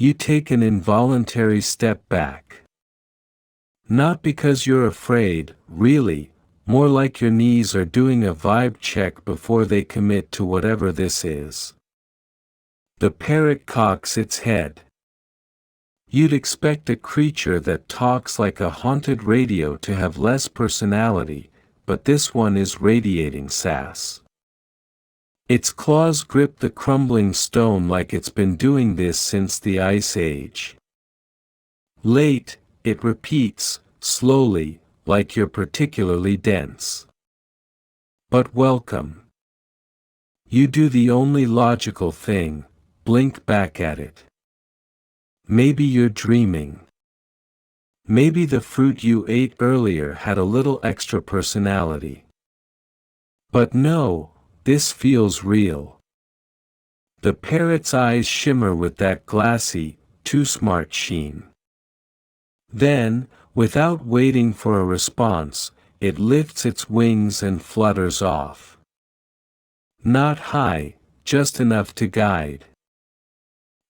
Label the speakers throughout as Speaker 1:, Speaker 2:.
Speaker 1: You take an involuntary step back. Not because you're afraid, really, more like your knees are doing a vibe check before they commit to whatever this is. The parrot cocks its head. You'd expect a creature that talks like a haunted radio to have less personality, but this one is radiating sass. Its claws grip the crumbling stone like it's been doing this since the Ice Age. Late, it repeats, slowly, like you're particularly dense. But welcome. You do the only logical thing, blink back at it. Maybe you're dreaming. Maybe the fruit you ate earlier had a little extra personality. But no, this feels real. The parrot's eyes shimmer with that glassy, too smart sheen. Then, without waiting for a response, it lifts its wings and flutters off. Not high, just enough to guide.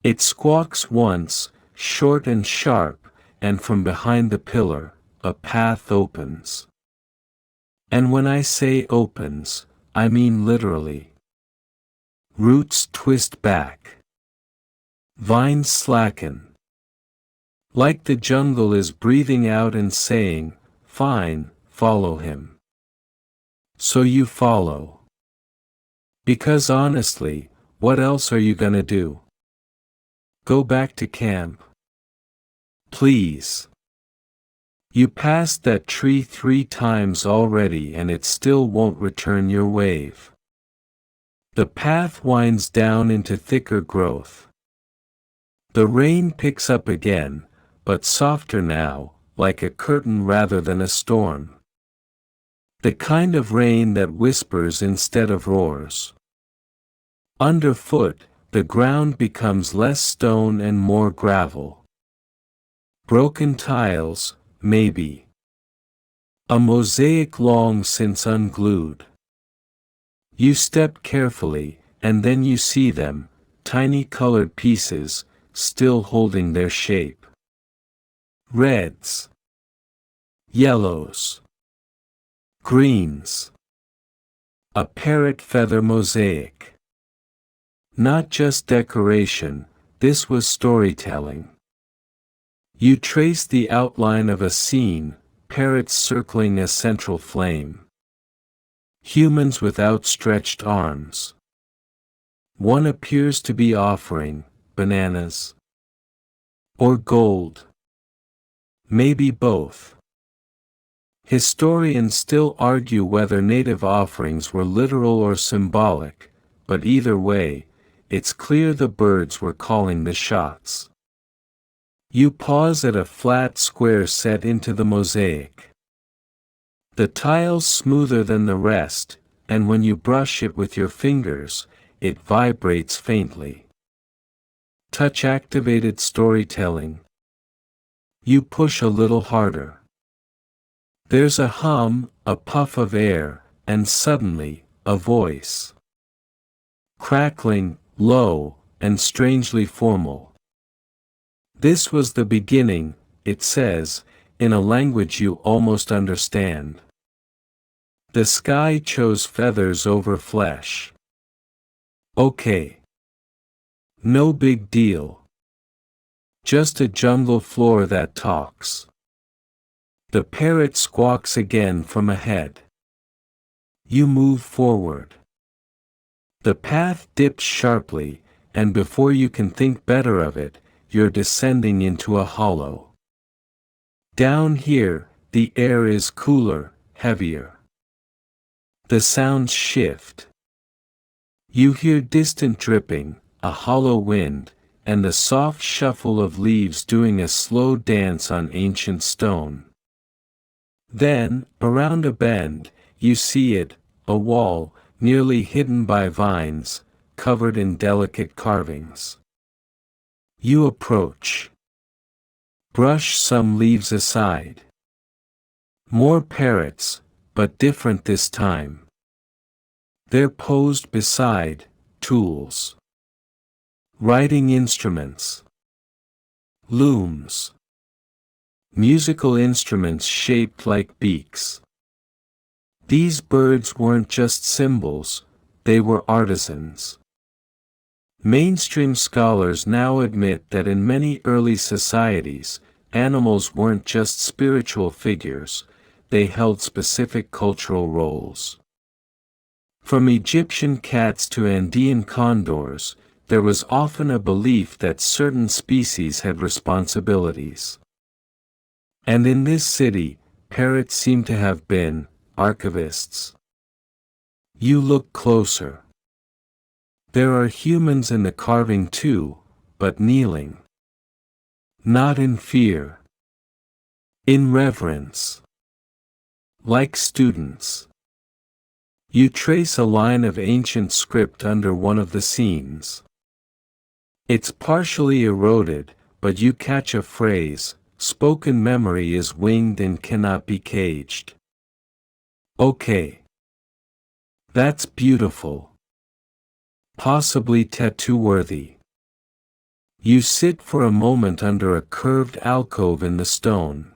Speaker 1: It squawks once, short and sharp, and from behind the pillar, a path opens. And when I say opens, I mean literally. Roots twist back. Vines slacken. Like the jungle is breathing out and saying, "Fine, follow him." So you follow. Because honestly, what else are you gonna do? Go back to camp? Please. You passed that tree 3 times already and it still won't return your wave. The path winds down into thicker growth. The rain picks up again, but softer now, like a curtain rather than a storm. The kind of rain that whispers instead of roars. Underfoot, the ground becomes less stone and more gravel. Broken tiles, maybe. A mosaic long since unglued. You step carefully, and then you see them, tiny colored pieces, still holding their shape. Reds. Yellows. Greens. A parrot feather mosaic. Not just decoration, this was storytelling. You trace the outline of a scene, parrots circling a central flame. Humans with outstretched arms. One appears to be offering bananas. Or gold. Maybe both. Historians still argue whether native offerings were literal or symbolic, but either way, it's clear the birds were calling the shots. You pause at a flat square set into the mosaic. The tile's smoother than the rest, and when you brush it with your fingers, it vibrates faintly. Touch-activated storytelling. You push a little harder. There's a hum, a puff of air, and suddenly, a voice. Crackling, low, and strangely formal. This was the beginning, it says, in a language you almost understand. The sky chose feathers over flesh. Okay. No big deal. Just a jungle floor that talks. The parrot squawks again from ahead. You move forward. The path dips sharply, and before you can think better of it, you're descending into a hollow. Down here, the air is cooler, heavier. The sounds shift. You hear distant dripping, a hollow wind, and the soft shuffle of leaves doing a slow dance on ancient stone. Then, around a bend, you see it, a wall, nearly hidden by vines, covered in delicate carvings. You approach. Brush some leaves aside. More parrots, but different this time. They're posed beside tools. Writing instruments. looms. Musical instruments shaped like beaks. These birds weren't just symbols, they were artisans. Mainstream scholars now admit that in many early societies, animals weren't just spiritual figures, they held specific cultural roles. From Egyptian cats to Andean condors, there was often a belief that certain species had responsibilities. And in this city, parrots seem to have been archivists. You look closer. There are humans in the carving too, but kneeling. Not in fear. In reverence. Like students. You trace a line of ancient script under one of the scenes. It's partially eroded, but you catch a phrase, spoken memory is winged and cannot be caged. Okay. That's beautiful. Possibly tattoo-worthy. You sit for a moment under a curved alcove in the stone.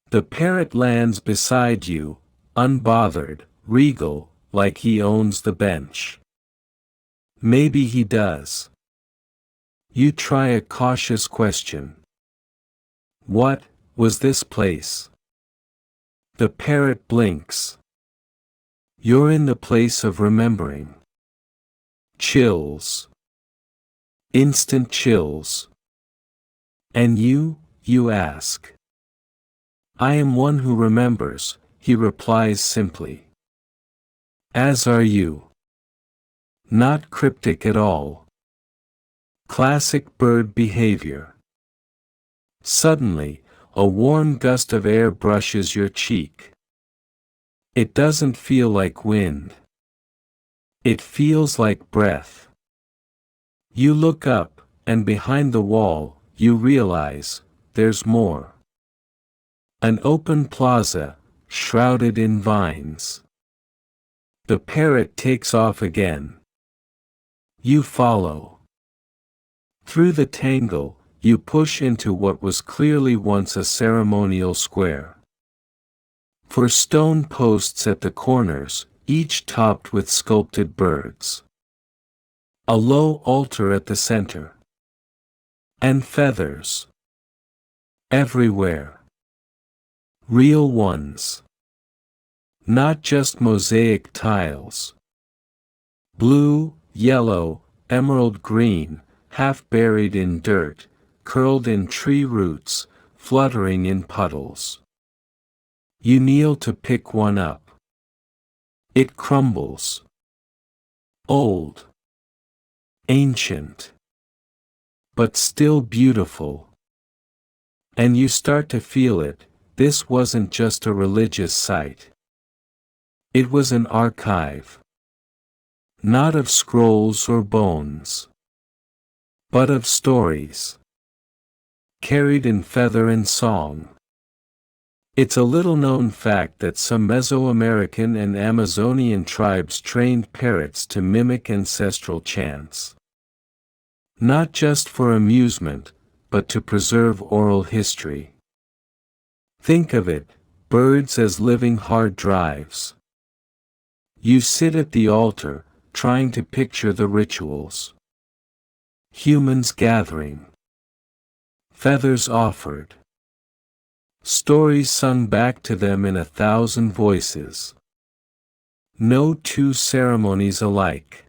Speaker 1: The parrot lands beside you, unbothered, regal, like he owns the bench. Maybe he does. You try a cautious question. What was this place? The parrot blinks. You're in the place of remembering. Chills. Instant chills. And you ask. I am one who remembers, he replies simply. As are you. Not cryptic at all. Classic bird behavior. Suddenly, a warm gust of air brushes your cheek. It doesn't feel like wind. It feels like breath. You look up, and behind the wall, you realize, there's more. An open plaza, shrouded in vines. The parrot takes off again. You follow. Through the tangle, you push into what was clearly once a ceremonial square. For stone posts at the corners, each topped with sculpted birds. A low altar at the center. And feathers. Everywhere. Real ones. Not just mosaic tiles. Blue, yellow, emerald green, half buried in dirt, curled in tree roots, fluttering in puddles. You kneel to pick one up. It crumbles. Old. Ancient. But still beautiful. And you start to feel it, this wasn't just a religious site. It was an archive. Not of scrolls or bones. But of stories. Carried in feather and song. It's a little-known fact that some Mesoamerican and Amazonian tribes trained parrots to mimic ancestral chants. Not just for amusement, but to preserve oral history. Think of it, birds as living hard drives. You sit at the altar, trying to picture the rituals. Humans gathering. Feathers offered. Stories sung back to them in 1,000 voices. No two ceremonies alike.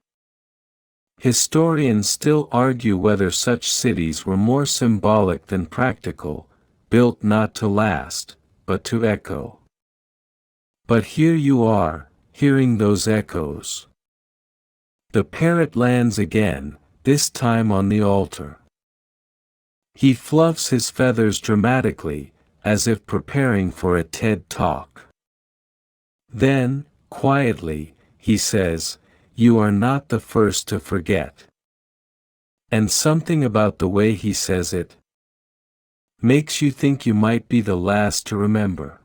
Speaker 1: Historians still argue whether such cities were more symbolic than practical, built not to last, but to echo. But here you are, hearing those echoes. The parrot lands again, this time on the altar. He fluffs his feathers dramatically, as if preparing for a TED Talk. Then, quietly, he says, "You are not the first to forget." And something about the way he says it makes you think you might be the last to remember.